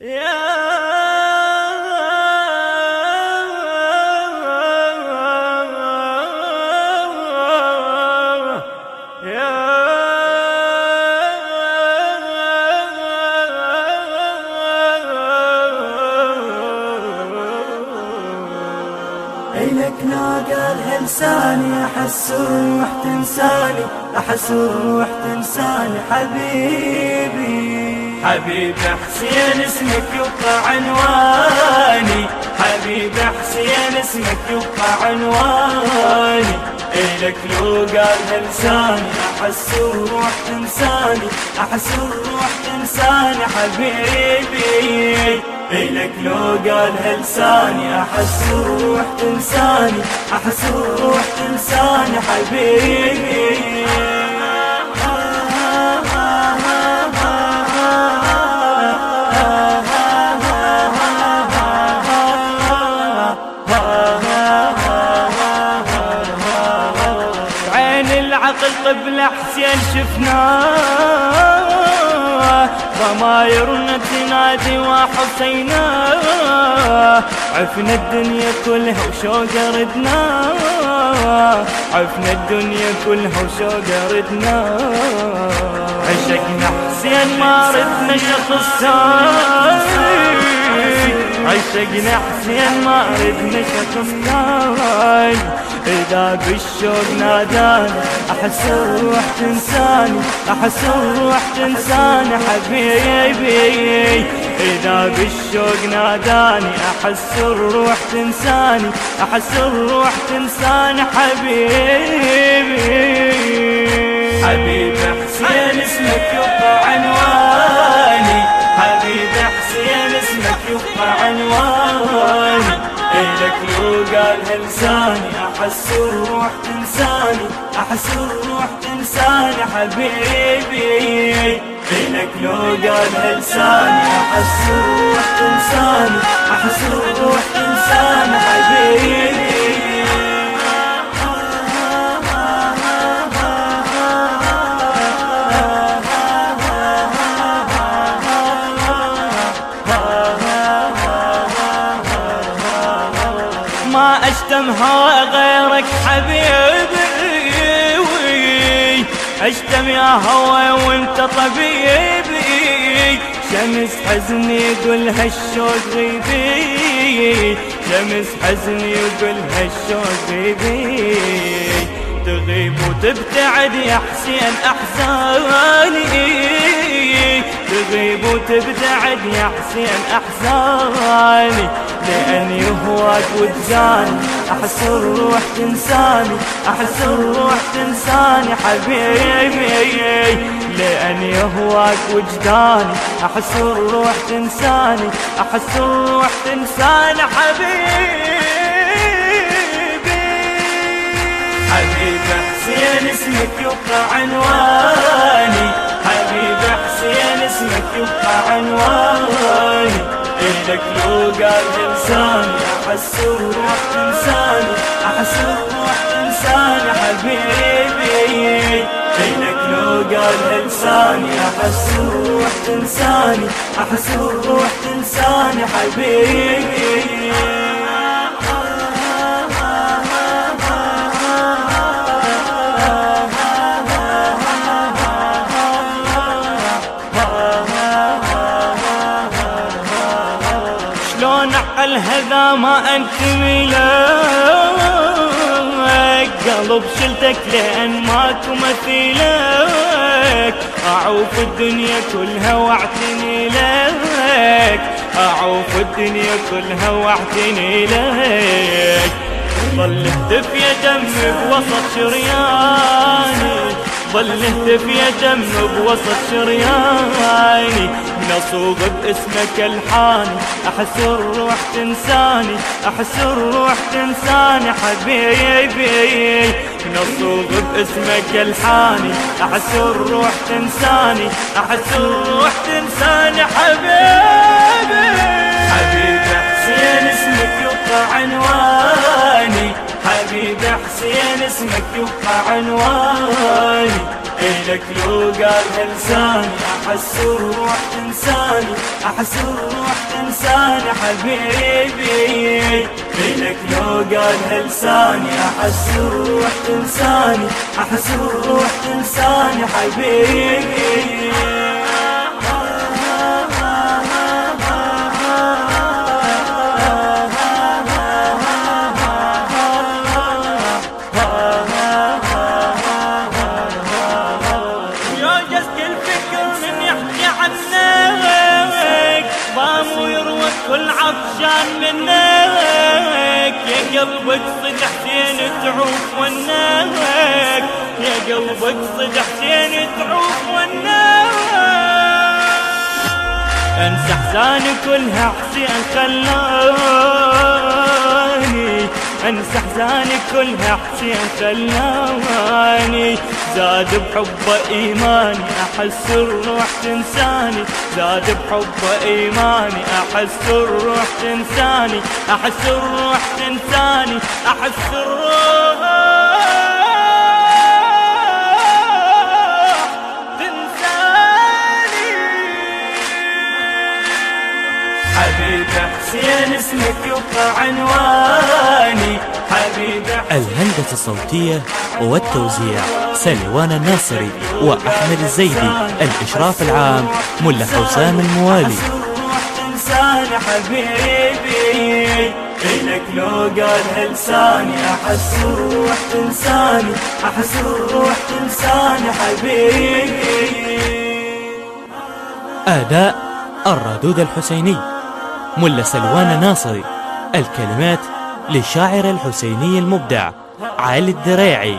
إلك ناقة لساني أحس الروح تنساني، أحس الروح تنساني حبيبي. حبيب حسين اسمك يبقى عنواني، حبيب حسين اسمك يبقى عنواني. إلك لو قالها لساني أحس الروح تنساني، أحس الروح تنساني حبيبي. إلك لو قالها لساني أحس الروح تنساني، أحس الروح تنساني حبيبي. العقل قبل حسين شفناه، ضمايرنا تنادي وحسينا. عفنا الدنيا كلها وشوق ردنا، عفنا الدنيا كلها وشوق ردنا. عشقنا حسين ما ردنا شخص ثاني، عشقنا حسين ما ردنا شخص ثاني. إذا بالشوق ناداني أحس الروح تنساني، أحس الروح تنساني حبيبي. إذا بالشوق ناداني أحس الروح تنساني، أحس الروح تنساني حبيبي. حبيب حسين اسمك يبقى عنواني، حبيب حسين اسمك يبقى عنواني. إلك لو قالها لساني أحس الروح تنساني، أحس الروح تنساني حبيبي. إلك لو قالها لساني أحس الروح تنساني، أحس الروح تنساني حبيبي. ما أشتم هوى غيرك حبيبي، أشتم يا هوى وانت طبيبي. شمس حزني يقول هالشوق غيبي، شمس حزني يقول هالشوق غيبي. تغيب وتبتعد يا حسين أحزاني، تغيب وتبتعد يا حسين أحزاني. لأني هواك وجداني أحس الروح تنساني، أحس الروح تنساني حبيبي. لأني هواك وجداني أحس الروح تنساني، أحس الروح تنساني حبيبي. حبيب حسين اسمك يبقى عنواني، حبيب حسين اسمك يبقى عنواني. إلك لو قالها لساني أحس الروح تنساني، أحس الروح تنساني حبيبي. إلك لو قالها لساني أحس الروح تنساني، أحس الروح تنساني حبيبي. شلون عقل هذا ما انتمي لك، قلب شلتك لان ماكو مثيلك. اعوف الدنيا كلها واعتني لك، اعوف الدنيا كلها واعتني لك. ظل اهتف يا دم بوسط شرياني، ظل اهتف يا دم بوسط شرياني. نصوغ باسمك الحاني أحس الروح تنساني، أحس الروح تنساني حبيبي. نصوغ باسمك الحاني أحس الروح تنساني، أحس الروح تنساني حبيبي. حبيب حسين اسمك يبقى عنواني، حبيب حسين اسمك يبقى عنواني. إلك لو قالها لساني أحس الروح تنساني، أحس الروح تنساني حبيبي، إلك لو قالها لساني أحس الروح تنساني، أحس الروح تنساني حبيبي. كل عطشان منك يا قلبك صدح حسين تعوف وناك، يا قلبك صدح حسين تعوف وناك. انسى احزاني كلها حسين خلاني، انسى احزاني كلها حسين خلاني. زاد بحبه ايماني احس الروح تنساني، زاد بحبه ايماني احس الروح تنساني، احس الروح تنساني، احس الروح تنساني. حبيبي حسين اسمك يبقى عنواني، حبيبي. الهندسة الصوتية والتوزيع سلوان الناصري وأحمد الزيدي، الإشراف العام ملا حسام الموالي. تنساني حبيبي، إلك لو قالها لساني أحس الروح تنساني، أحس الروح تنساني حبيبي. أداء الردود الحسيني ملا سلوان الناصري، الكلمات للشاعر الحسيني المبدع علي الدريعي.